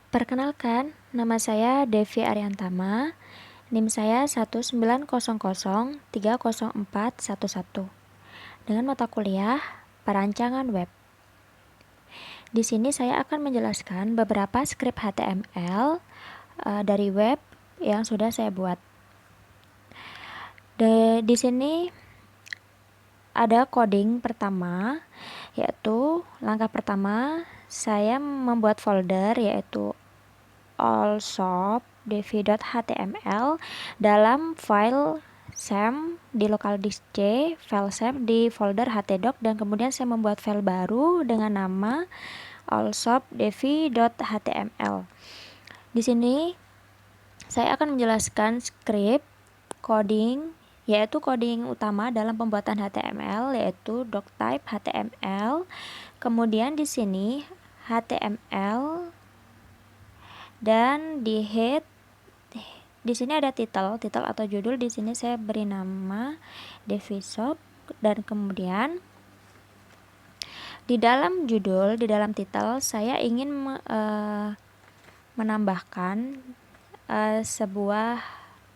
Perkenalkan, nama saya Devi Ariantama, NIM saya 190030411 dengan mata kuliah Perancangan Web. Di sini saya akan menjelaskan beberapa skrip HTML dari web yang sudah saya buat. Di sini ada coding pertama, yaitu langkah pertama saya membuat folder yaitu allshop.devi.html dalam file SAM di local disk C, file SAM di folder htdoc, dan kemudian saya membuat file baru dengan nama allshop.devi.html. Di sini saya akan menjelaskan script coding, yaitu coding utama dalam pembuatan HTML yaitu doctype HTML. Kemudian di sini HTML, dan di head di sini ada title atau judul. Di sini saya beri nama Devi Shop, dan kemudian di dalam judul, di dalam title saya ingin menambahkan sebuah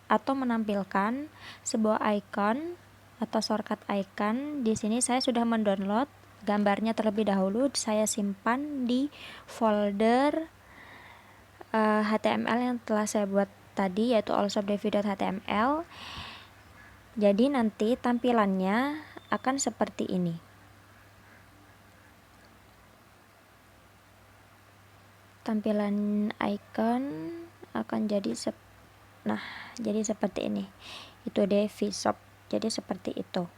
atau menampilkan sebuah icon atau shortcut icon. Di sini saya sudah mendownload gambarnya terlebih dahulu, saya simpan di folder HTML yang telah saya buat tadi, yaitu allshop.devi.html. Jadi nanti tampilannya akan seperti ini. Tampilan icon akan jadi jadi seperti ini. Itu Devi Shop. Jadi seperti itu.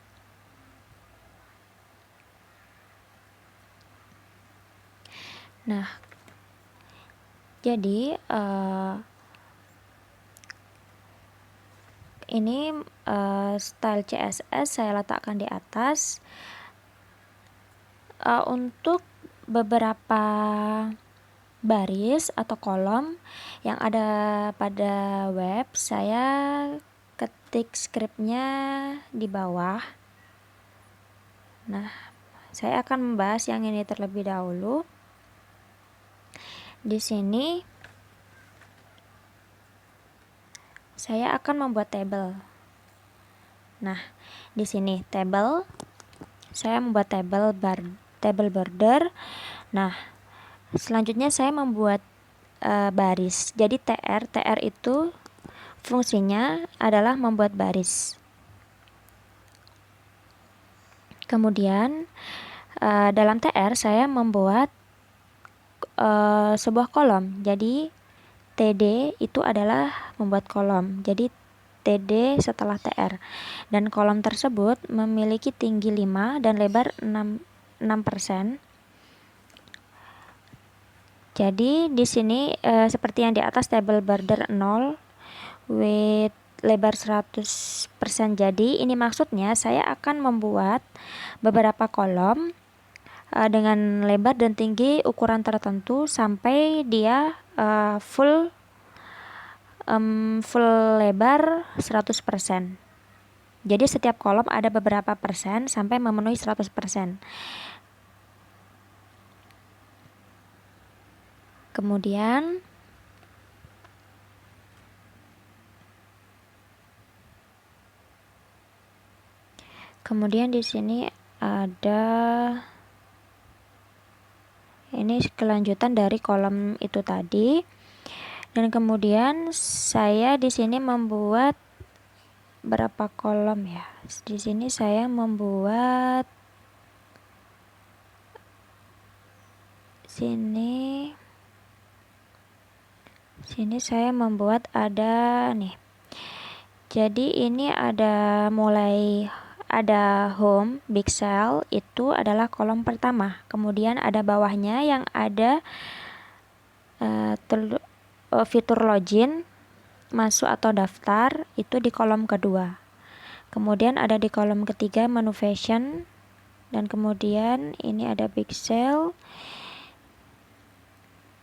Nah, jadi ini style CSS saya letakkan di atas. Untuk beberapa baris atau kolom yang ada pada web, saya ketik skripnya di bawah. Nah, saya akan membahas yang ini terlebih dahulu. Di sini saya akan membuat tabel. Nah, di sini tabel, saya membuat tabel border. Nah, selanjutnya saya membuat baris. Jadi TR itu fungsinya adalah membuat baris. Kemudian dalam TR saya membuat sebuah kolom. Jadi TD itu adalah membuat kolom. Jadi TD setelah TR. Dan kolom tersebut memiliki tinggi 5 dan lebar 6%. Jadi di sini seperti yang di atas, table border 0 with lebar 100%. Jadi ini maksudnya saya akan membuat beberapa kolom dengan lebar dan tinggi ukuran tertentu sampai dia full lebar 100%. Jadi setiap kolom ada beberapa persen sampai memenuhi 100%. Kemudian di sini ada ini kelanjutan dari kolom itu tadi. Dan kemudian saya di sini membuat berapa kolom ya? Di sini saya membuat sini saya membuat ada nih. Jadi ini ada ada home pixel, itu adalah kolom pertama. Kemudian ada bawahnya yang ada fitur login, masuk atau daftar, itu di kolom kedua. Kemudian ada di kolom ketiga menu fashion, dan kemudian ini ada pixel.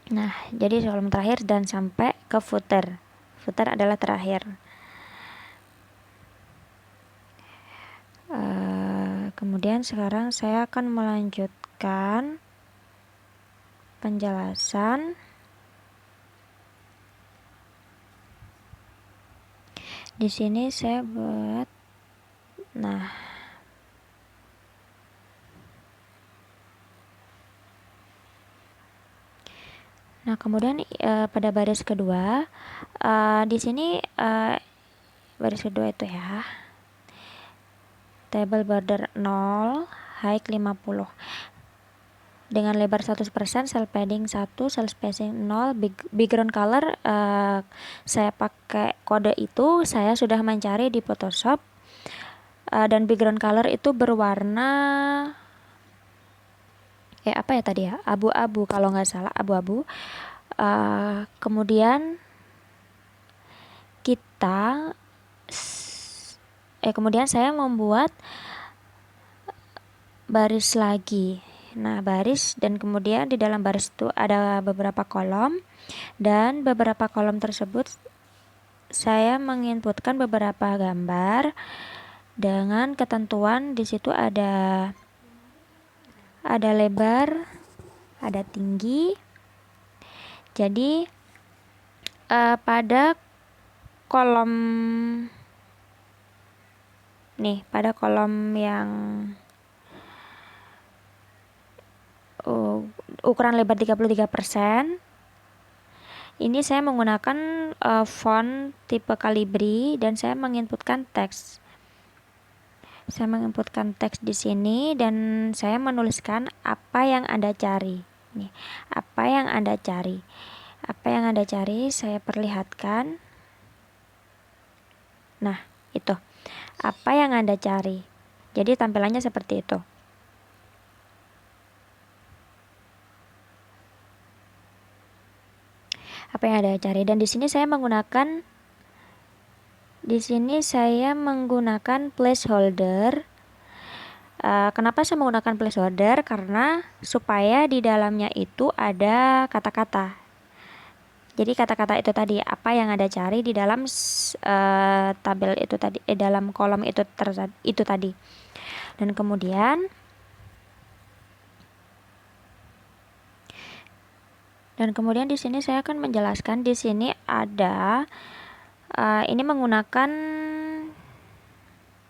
Nah, jadi kolom terakhir dan sampai ke footer. Footer adalah terakhir. Kemudian sekarang saya akan melanjutkan penjelasan. Di sini saya buat, nah kemudian pada baris kedua, di sini baris kedua itu ya, table border 0, height 50. Dengan lebar 100%, cell padding 1, cell spacing 0, background color saya pakai kode itu, saya sudah mencari di Photoshop, dan background color itu berwarna apa ya tadi ya, abu-abu kalau nggak salah, abu-abu. Kemudian kemudian saya membuat baris lagi. Nah, baris, dan kemudian di dalam baris itu ada beberapa kolom, dan beberapa kolom tersebut saya menginputkan beberapa gambar dengan ketentuan. Di situ ada lebar, ada tinggi. Jadi pada kolom yang ukuran lebar 33%, ini saya menggunakan font tipe Calibri, dan saya menginputkan teks. Saya menginputkan teks di sini, dan saya menuliskan apa yang Anda cari. Nih, apa yang Anda cari. Apa yang Anda cari saya perlihatkan. Nah, itu. Apa yang Anda cari. Jadi tampilannya seperti itu. Apa yang Anda cari, dan di sini saya menggunakan placeholder. Kenapa saya menggunakan placeholder? Karena supaya di dalamnya itu ada kata-kata. Jadi kata-kata itu tadi, apa yang Anda cari di dalam tabel itu tadi, dalam kolom itu tadi. Dan kemudian di sini saya akan menjelaskan. Di sini ada ini menggunakan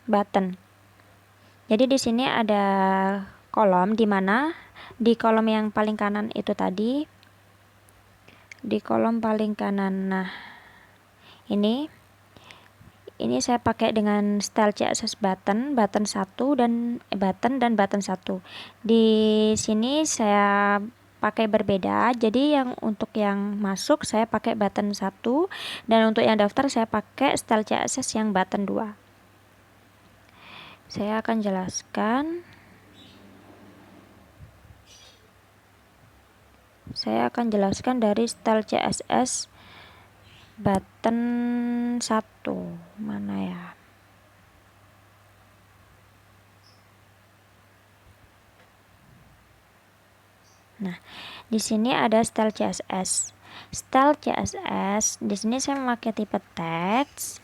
button. Jadi di sini ada kolom, di mana di kolom yang paling kanan itu tadi, di kolom paling kanan. Nah, ini saya pakai dengan style CSS button 1 dan button 1. Di sini saya pakai berbeda. Jadi yang untuk yang masuk saya pakai button 1, dan untuk yang daftar saya pakai style CSS yang button 2. Saya akan jelaskan. Dari style CSS button 1. Mana ya? Nah, di sini ada style CSS. Style CSS di sini saya memakai tipe teks.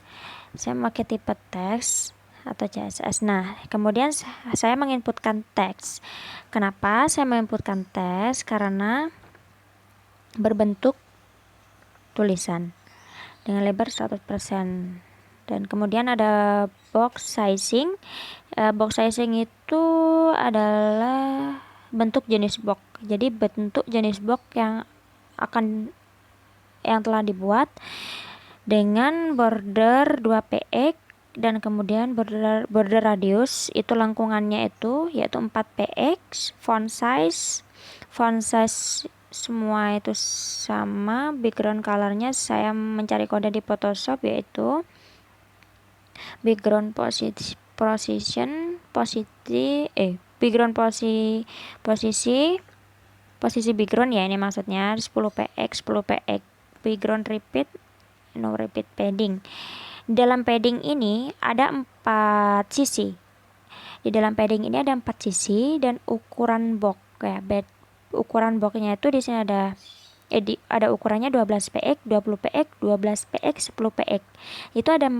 Atau CSS. Nah, kemudian saya menginputkan teks. Kenapa saya menginputkan teks? Karena berbentuk tulisan dengan lebar 100%. Dan kemudian ada box sizing. Box sizing itu adalah bentuk jenis box. Jadi bentuk jenis box yang telah dibuat dengan border 2px, dan kemudian border radius itu lengkungannya itu yaitu 4px. Font size semua itu sama. Background colornya saya mencari kode di Photoshop, yaitu background posisi background ya, ini maksudnya 10px. Background repeat, no repeat padding. Dalam padding ini ada 4 sisi. Dan ukuran box ya. Ukuran boxnya itu di sini ada ukurannya 12px, 20px, 12px, 10px. Itu ada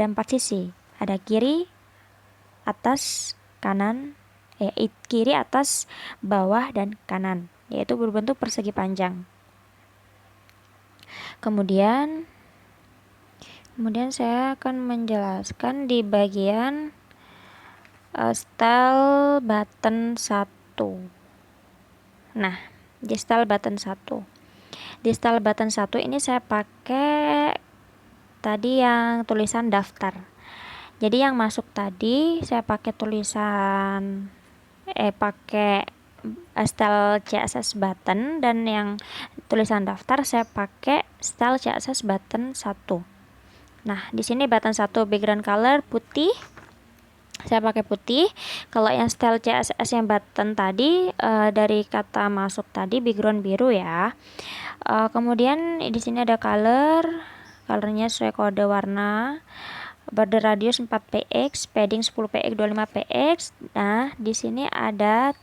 4 sisi. Ada kiri, atas, kanan, kiri, atas, bawah, dan kanan, yaitu berbentuk persegi panjang. Kemudian Kemudian saya akan menjelaskan di bagian style button 1. Nah, di style button 1. Di style button 1 ini saya pakai tadi yang tulisan daftar. Jadi yang masuk tadi saya pakai tulisan pakai style CSS button, dan yang tulisan daftar saya pakai style CSS button 1. Nah, di sini button 1 background color putih. Saya pakai putih. Kalau yang style CSS yang button tadi dari kata masuk tadi background biru ya. Kemudian di sini ada colornya sesuai kode warna. Border radius 4px, padding 10px, 25px. Nah, di sini ada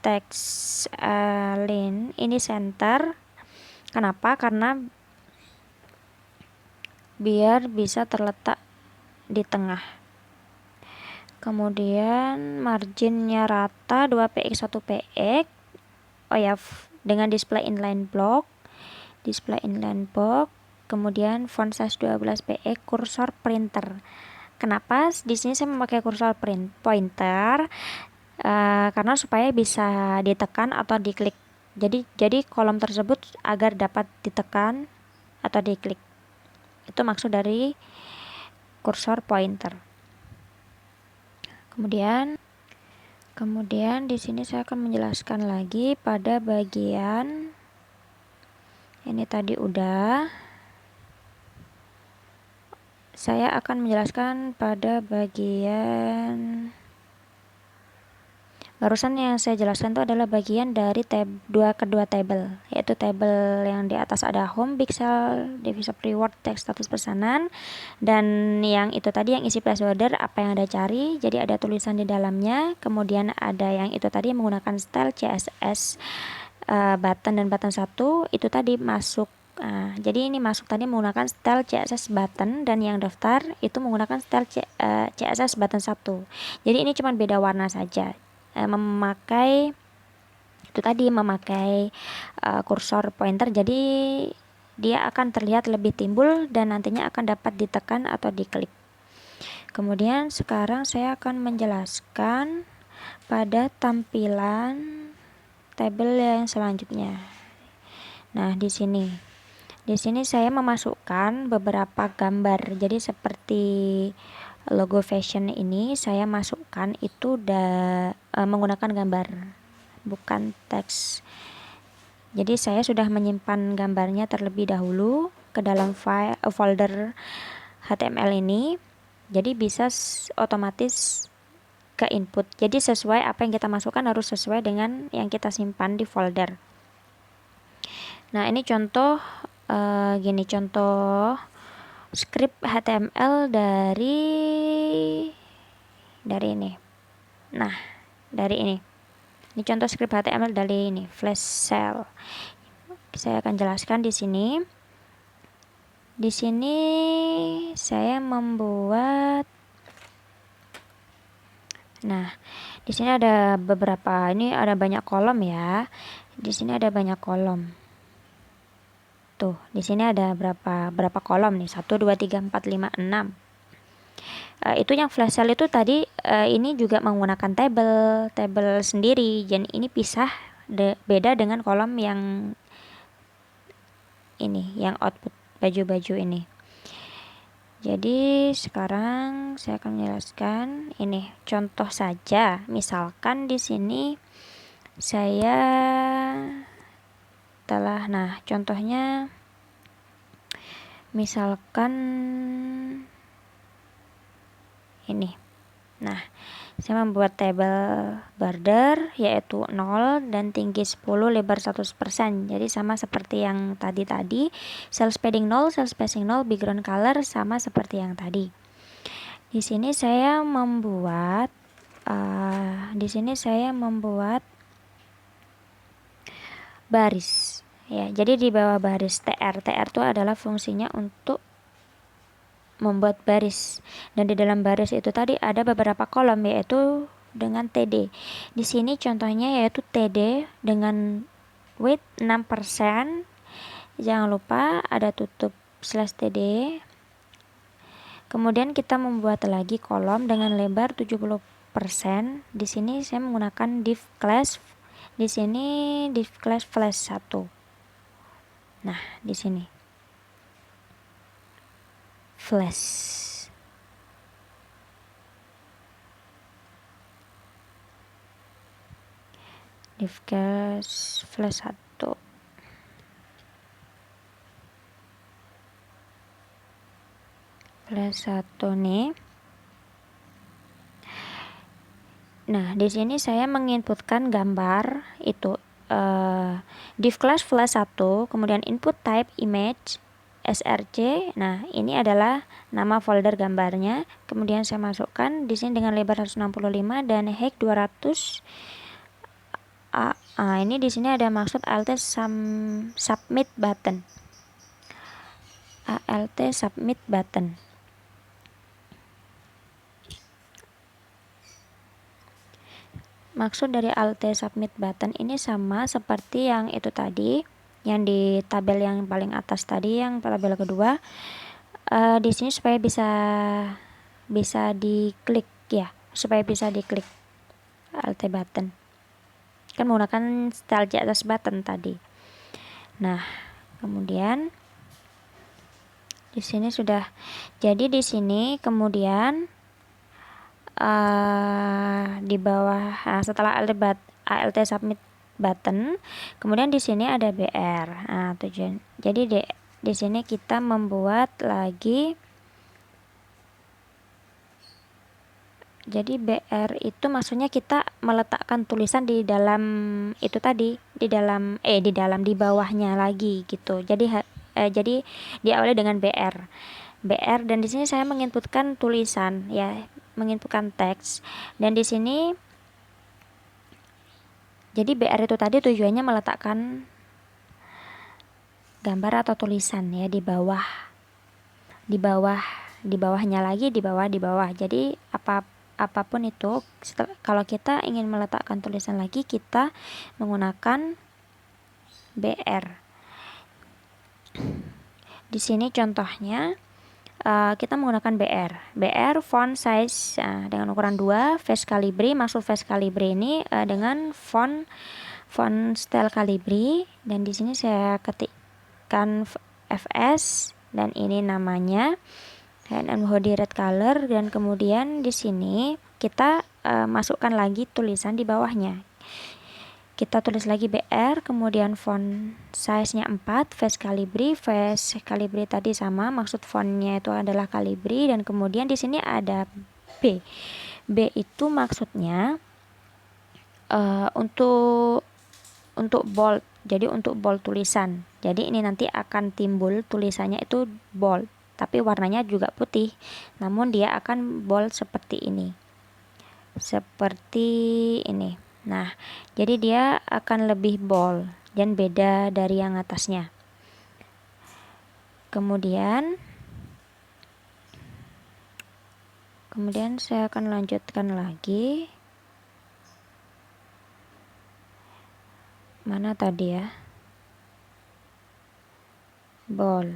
teks line ini center. Kenapa? Karena biar bisa terletak di tengah. Kemudian marginnya rata 2px 1px. Oh ya, dengan display inline block. Kemudian font size 12px, kursor printer. Kenapa di sini saya memakai kursor pointer? Karena supaya bisa ditekan atau diklik. Jadi kolom tersebut agar dapat ditekan atau diklik. Itu maksud dari kursor pointer. Kemudian di sini saya akan menjelaskan lagi pada bagian ini tadi udah. Saya akan menjelaskan pada bagian barusan yang saya jelaskan itu adalah bagian dari kedua tabel, yaitu tabel yang di atas ada home, pixel, divisa reward, teks status pesanan, dan yang itu tadi yang isi placeholder apa yang Anda cari. Jadi ada tulisan di dalamnya. Kemudian ada yang itu tadi menggunakan style CSS button dan button 1 itu tadi masuk. Jadi ini masuk tadi menggunakan style CSS button, dan yang daftar itu menggunakan style CSS button 1. Jadi ini cuma beda warna saja. Memakai kursor pointer, jadi dia akan terlihat lebih timbul dan nantinya akan dapat ditekan atau diklik. Kemudian sekarang saya akan menjelaskan pada tampilan tabel yang selanjutnya. Nah, di sini saya memasukkan beberapa gambar. Jadi seperti logo fashion ini saya masukkan itu menggunakan gambar, bukan teks. Jadi saya sudah menyimpan gambarnya terlebih dahulu ke dalam folder HTML ini. Jadi bisa otomatis ke input. Jadi sesuai apa yang kita masukkan harus sesuai dengan yang kita simpan di folder. Nah, ini contoh contoh script HTML dari ini. Nah, dari ini. Ini contoh script HTML dari ini, flash cell. Saya akan jelaskan di sini. Di sini saya membuat. Nah, di sini ada ini ada banyak kolom ya. Di sini ada banyak kolom. Tuh, di sini ada berapa kolom nih? 1 2 3 4 5 6. Itu yang flash cell itu tadi ini juga menggunakan tabel sendiri. Dan ini pisah beda dengan kolom yang ini, yang output baju-baju ini. Jadi sekarang saya akan menjelaskan ini contoh saja. Misalkan di sini saya contohnya misalkan ini. Nah, saya membuat tabel border yaitu 0 dan tinggi 10, lebar 100%. Jadi sama seperti yang tadi. Cell padding 0, cell spacing 0, background color sama seperti yang tadi. Di sini saya membuat baris. Ya, jadi di bawah baris TR itu adalah fungsinya untuk membuat baris, dan di dalam baris itu tadi ada beberapa kolom yaitu dengan TD. Di sini contohnya yaitu TD dengan width 6%, jangan lupa ada tutup /td. Kemudian kita membuat lagi kolom dengan lebar 70%. Di sini saya menggunakan div class. Di sini div class flash 1. Nah, di sini flash. Div class flash 1. Flash 1 nih. Nah, di sini saya menginputkan gambar itu div class flash 1, kemudian input type image src. Nah, ini adalah nama folder gambarnya. Kemudian saya masukkan di sini dengan lebar 165 dan height 200. Ini di sini ada maksud alt submit button. alt submit button. Maksud dari alt submit button ini sama seperti yang itu tadi, yang di tabel yang paling atas tadi, yang tabel kedua. Di sini supaya bisa diklik ya, supaya bisa diklik alt button. Kan menggunakan style JS button tadi. Nah, kemudian di sini sudah. Jadi di sini kemudian di bawah setelah alt submit button, kemudian di sini ada BR. Tujuan. Jadi di sini kita membuat lagi. Jadi BR itu maksudnya kita meletakkan tulisan di dalam itu tadi, di bawahnya lagi gitu. Jadi diawali dengan BR. Dan di sini saya menginputkan tulisan ya, menginputkan teks. Dan di sini jadi BR itu tadi tujuannya meletakkan gambar atau tulisan ya di bawahnya lagi, di bawah. Jadi apapun itu, kalau kita ingin meletakkan tulisan lagi, kita menggunakan BR. Di sini contohnya kita menggunakan BR font size dengan ukuran 2, face calibri. Maksud face calibri ini dengan font style calibri, dan di sini saya ketikkan fs dan ini namanya, and body red color. Dan kemudian di sini kita masukkan lagi tulisan di bawahnya. Kita tulis lagi BR, kemudian font size-nya 4, face calibri tadi sama, maksud fontnya itu adalah calibri. Dan kemudian di sini ada B itu maksudnya untuk bold. Jadi untuk bold tulisan. Jadi ini nanti akan timbul tulisannya itu bold, tapi warnanya juga putih, namun dia akan bold seperti ini. Nah, jadi dia akan lebih bold dan beda dari yang atasnya. Kemudian saya akan lanjutkan lagi. Mana tadi ya? Bold.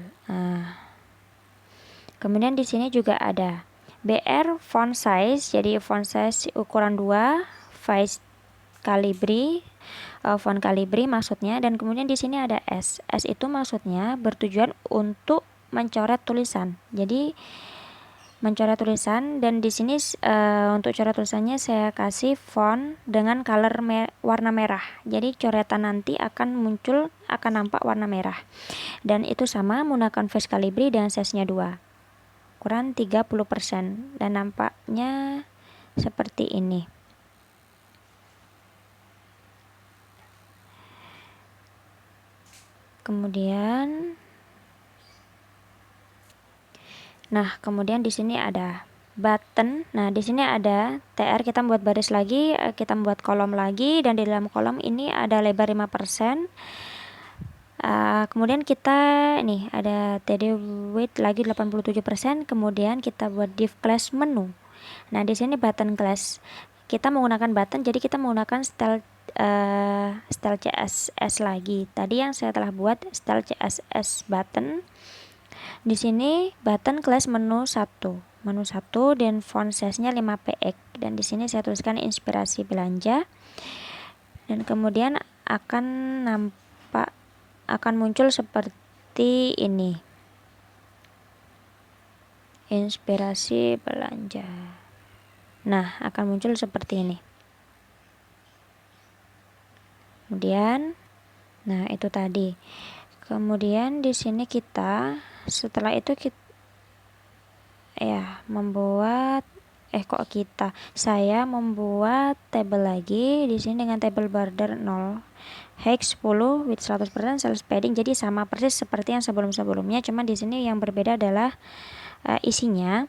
Kemudian di sini juga ada BR font size. Jadi font size ukuran 2, face calibri, font calibri maksudnya. Dan kemudian di sini ada S itu maksudnya bertujuan untuk mencoret tulisan. Jadi mencoret tulisan, dan di sini untuk coret tulisannya saya kasih font dengan color warna merah. Jadi coretan nanti akan nampak warna merah. Dan itu sama menggunakan face calibri dan size-nya 2, ukuran 30%, dan nampaknya seperti ini. Kemudian di sini ada button. Nah, di sini ada TR, kita membuat baris lagi, kita membuat kolom lagi, dan di dalam kolom ini ada lebar 5%. Kemudian kita ini ada TD width lagi 87%. Kemudian kita buat div class menu. Nah, di sini button class. kita menggunakan button, jadi kita menggunakan style CSS lagi. Tadi yang saya telah buat style CSS button. Di sini button class menu 1 dan font size-nya 5 px, dan di sini saya tuliskan inspirasi belanja, dan kemudian akan muncul seperti ini, inspirasi belanja. Nah, akan muncul seperti ini. Kemudian, nah itu tadi. Kemudian di sini setelah itu saya membuat tabel lagi di sini dengan tabel border 0, hex 10 with 100% self padding. Jadi sama persis seperti yang sebelum-sebelumnya, cuma di sini yang berbeda adalah isinya.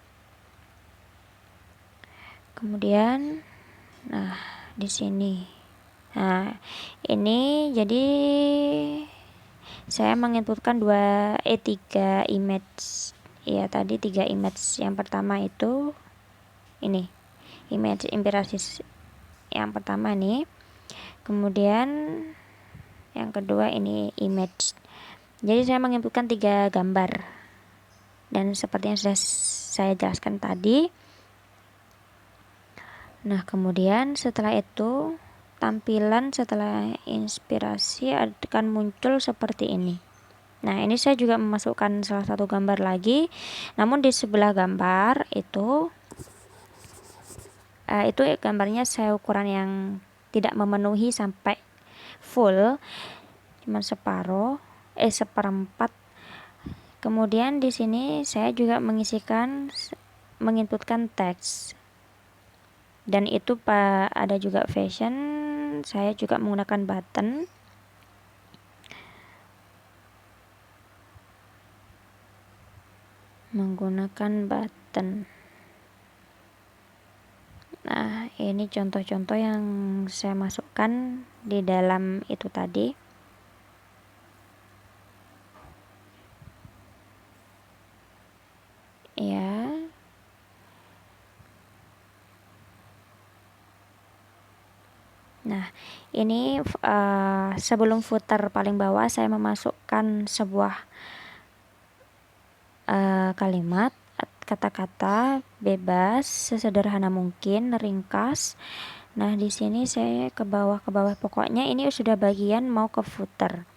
Kemudian di sini. Nah, ini jadi saya menginputkan 3 image. Ya, tadi 3 image. Yang pertama itu ini. Image inspirasi yang pertama nih. Kemudian yang kedua ini image. Jadi saya menginputkan 3 gambar. Dan seperti yang sudah saya jelaskan tadi. Nah, kemudian setelah itu tampilan setelah inspirasi akan muncul seperti ini. Nah, ini saya juga memasukkan salah satu gambar lagi. Namun di sebelah gambar itu gambarnya saya ukuran yang tidak memenuhi sampai full, cuma seperempat. Kemudian di sini saya juga menginputkan teks. Dan itu ada juga fashion, saya juga menggunakan button. Nah, ini contoh-contoh yang saya masukkan di dalam itu tadi. Ya. Nah, ini sebelum footer paling bawah saya memasukkan sebuah kalimat, kata-kata bebas sesederhana mungkin, ringkas. Nah, di sini saya ke bawah pokoknya ini sudah bagian mau ke footer.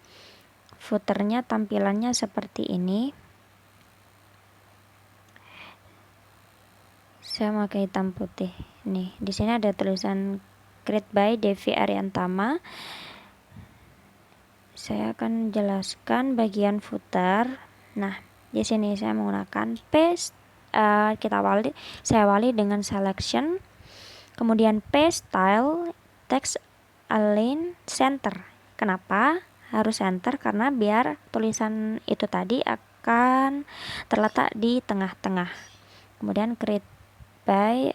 Footernya tampilannya seperti ini. Saya pakai hitam putih. Nih, di sini ada tulisan Create by Devi Ariantama. Saya akan jelaskan bagian footer. Nah, di sini saya menggunakan paste. Saya awali dengan selection, kemudian paste style, text align center. Kenapa harus center? Karena biar tulisan itu tadi akan terletak di tengah-tengah. Kemudian create by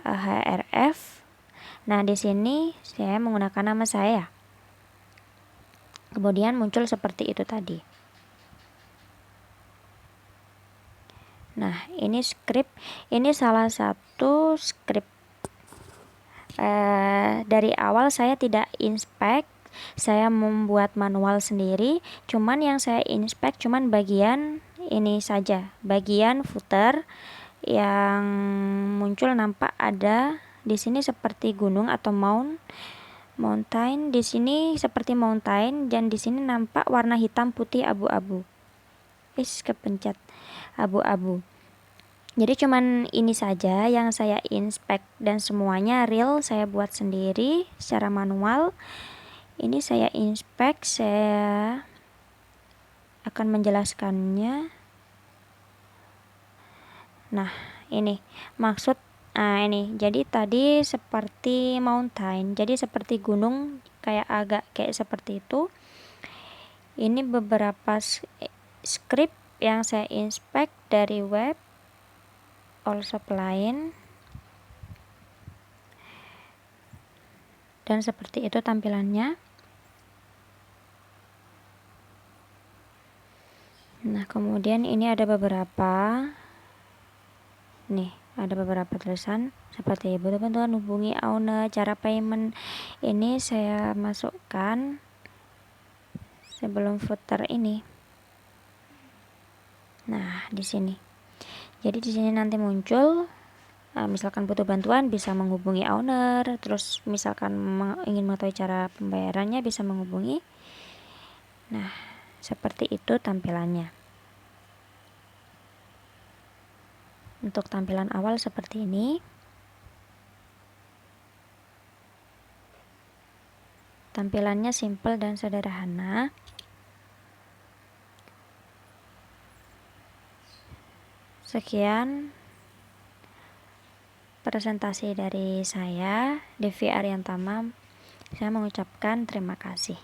href. Nah, di sini saya menggunakan nama saya. Kemudian muncul seperti itu tadi. Nah, ini script. Ini salah satu script. Dari awal saya tidak inspect, saya membuat manual sendiri. Cuman yang saya inspect cuman bagian ini saja, bagian footer yang muncul nampak ada di sini seperti gunung atau mountain. Di sini seperti mountain, dan di sini nampak warna hitam putih abu-abu. Kepencet abu-abu. Jadi cuman ini saja yang saya inspect, dan semuanya real saya buat sendiri secara manual. Ini saya inspect, saya akan menjelaskannya. Nah, ini maksud ini. Jadi tadi seperti mountain, jadi seperti gunung, agak seperti itu. Ini beberapa script yang saya inspect dari web, Allsupply, dan seperti itu tampilannya. Nah, kemudian ini ada beberapa. Nih, ada beberapa tulisan seperti butuh bantuan hubungi owner. Cara payment ini saya masukkan sebelum footer ini. Nah, di sini. Jadi di sini nanti muncul misalkan butuh bantuan bisa menghubungi owner, terus misalkan ingin mengetahui cara pembayarannya bisa menghubungi. Nah, seperti itu tampilannya. Untuk tampilan awal seperti ini. Tampilannya simple dan sederhana. Sekian presentasi dari saya, Devi Ariantama. Saya mengucapkan terima kasih.